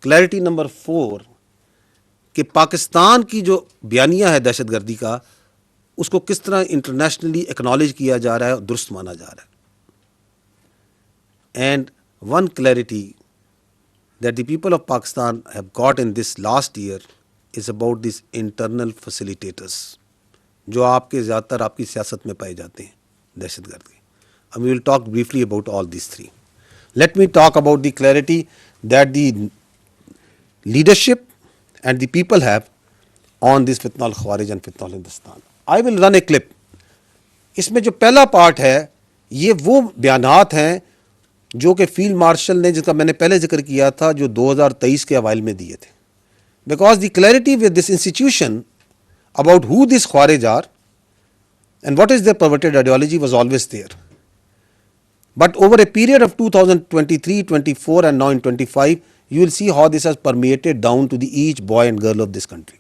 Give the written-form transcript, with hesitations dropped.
Clarity number 4 कि पाकिस्तान की जो बयानिया है दहशतगर्दी का, उसको किस तरह इंटरनेशनली एक्नॉलेज किया जा रहा है और दुरुस्त माना जा रहा है. And one clarity that the people of Pakistan have got in this last year is about these internal facilitators जो आपके ज़्यादातर आपकी सियासत में पाए जाते हैं दहशतगर्द के. And we will talk briefly about all these three. Let me talk about the clarity that the leadership and the people have on this fitna al-Khawarij and fitna al-Hindustan. I will run a clip. इसमें जो पहला part है ये वो बयानात हैं जो कि field marshal ने, जिसका मैंने पहले जिक्र किया था, जो 2023 के अवाइल में दिए थे. Because the clarity with this institution about who this ख्वारिज are and what is their perverted ideology was always there. But over a period of 2023, 24 and now in 25, you will see how this has permeated down to the each boy and girl of this country.